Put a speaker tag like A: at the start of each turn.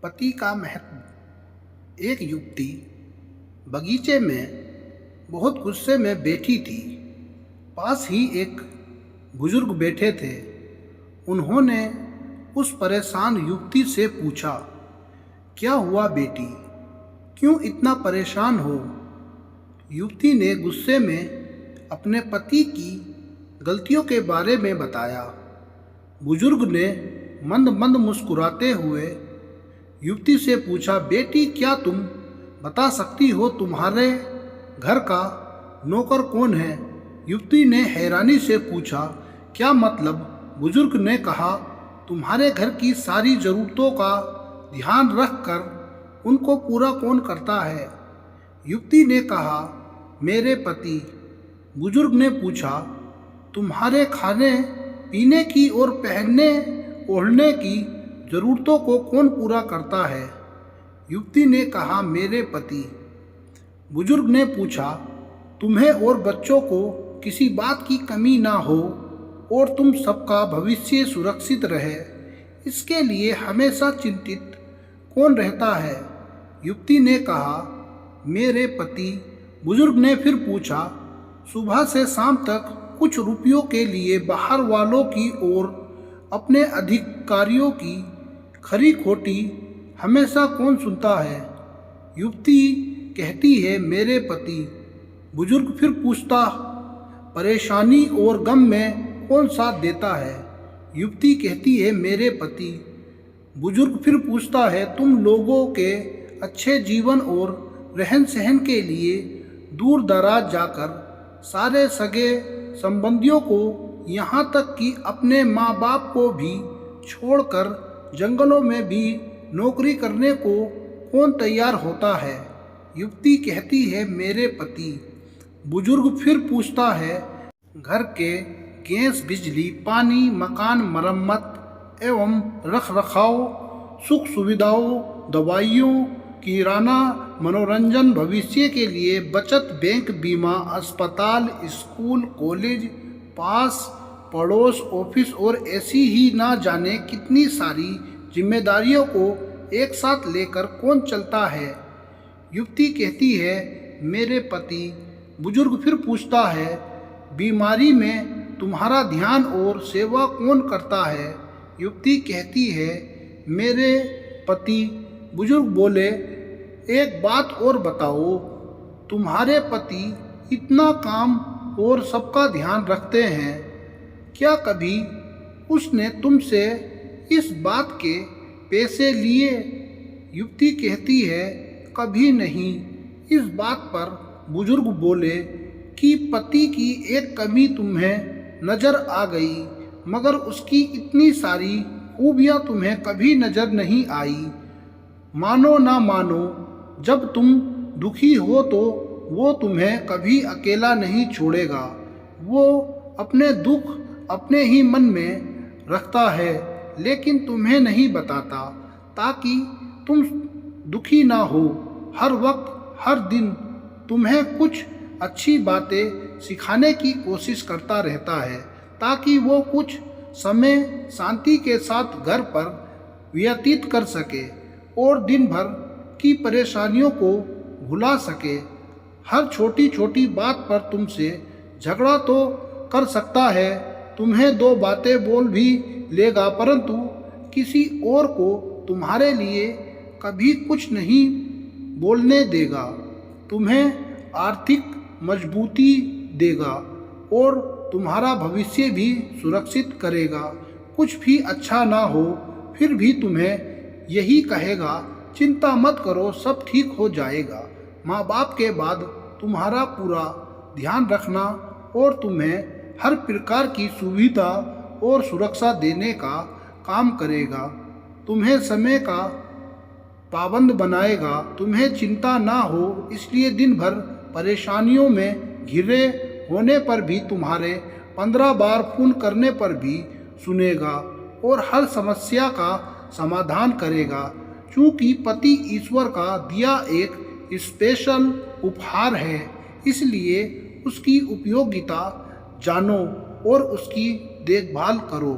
A: पति का महत्व। एक युवती बगीचे में बहुत गुस्से में बैठी थी। पास ही एक बुजुर्ग बैठे थे। उन्होंने उस परेशान युवती से पूछा, क्या हुआ बेटी, क्यों इतना परेशान हो? युवती ने गुस्से में अपने पति की गलतियों के बारे में बताया। बुजुर्ग ने मंद मंद मुस्कुराते हुए युवती से पूछा, बेटी क्या तुम बता सकती हो तुम्हारे घर का नौकर कौन है? युवती ने हैरानी से पूछा, क्या मतलब? बुजुर्ग ने कहा, तुम्हारे घर की सारी ज़रूरतों का ध्यान रखकर उनको पूरा कौन करता है? युवती ने कहा, मेरे पति। बुजुर्ग ने पूछा, तुम्हारे खाने पीने की और पहनने ओढ़ने की ज़रूरतों को कौन पूरा करता है? युवती ने कहा, मेरे पति। बुजुर्ग ने पूछा, तुम्हें और बच्चों को किसी बात की कमी ना हो और तुम सबका भविष्य सुरक्षित रहे, इसके लिए हमेशा चिंतित कौन रहता है? युवती ने कहा, मेरे पति। बुजुर्ग ने फिर पूछा, सुबह से शाम तक कुछ रुपयों के लिए बाहर वालों की और अपने अधिकारियों की खरी खोटी हमेशा कौन सुनता है? युवती कहती है, मेरे पति। बुजुर्ग फिर पूछता, परेशानी और गम में कौन साथ देता है? युवती कहती है, मेरे पति। बुजुर्ग फिर पूछता है, तुम लोगों के अच्छे जीवन और रहन सहन के लिए दूर दराज जाकर सारे सगे संबंधियों को यहाँ तक कि अपने माँ बाप को भी छोड़कर जंगलों में भी नौकरी करने को कौन तैयार होता है? युवती कहती है, मेरे पति। बुजुर्ग फिर पूछता है, घर के गैस बिजली पानी मकान मरम्मत एवं रख रखाव सुख सुविधाओं दवाइयों किराना मनोरंजन भविष्य के लिए बचत बैंक बीमा अस्पताल स्कूल कॉलेज पास पड़ोस ऑफिस और ऐसी ही ना जाने कितनी सारी जिम्मेदारियों को एक साथ लेकर कौन चलता है? युवती कहती है, मेरे पति। बुजुर्ग फिर पूछता है, बीमारी में तुम्हारा ध्यान और सेवा कौन करता है? युवती कहती है, मेरे पति। बुजुर्ग बोले, एक बात और बताओ, तुम्हारे पति इतना काम और सबका ध्यान रखते हैं, क्या कभी उसने तुमसे इस बात के पैसे लिए? युवती कहती है, कभी नहीं। इस बात पर बुजुर्ग बोले कि पति की एक कमी तुम्हें नज़र आ गई, मगर उसकी इतनी सारी खूबियाँ तुम्हें कभी नज़र नहीं आई। मानो ना मानो, जब तुम दुखी हो तो वो तुम्हें कभी अकेला नहीं छोड़ेगा। वो अपने दुख अपने ही मन में रखता है, लेकिन तुम्हें नहीं बताता ताकि तुम दुखी ना हो। हर वक्त हर दिन तुम्हें कुछ अच्छी बातें सिखाने की कोशिश करता रहता है ताकि वो कुछ समय शांति के साथ घर पर व्यतीत कर सके और दिन भर की परेशानियों को भुला सके। हर छोटी छोटी बात पर तुमसे झगड़ा तो कर सकता है, तुम्हें दो बातें बोल भी लेगा, परंतु किसी और को तुम्हारे लिए कभी कुछ नहीं बोलने देगा। तुम्हें आर्थिक मजबूती देगा और तुम्हारा भविष्य भी सुरक्षित करेगा। कुछ भी अच्छा ना हो फिर भी तुम्हें यही कहेगा, चिंता मत करो, सब ठीक हो जाएगा। माँ बाप के बाद तुम्हारा पूरा ध्यान रखना और तुम्हें हर प्रकार की सुविधा और सुरक्षा देने का काम करेगा। तुम्हें समय का पाबंद बनाएगा। तुम्हें चिंता ना हो, इसलिए दिन भर परेशानियों में घिरे होने पर भी तुम्हारे 15 बार फोन करने पर भी सुनेगा और हर समस्या का समाधान करेगा। क्योंकि पति ईश्वर का दिया एक स्पेशल उपहार है, इसलिए उसकी उपयोगिता जानो और उसकी देखभाल करो।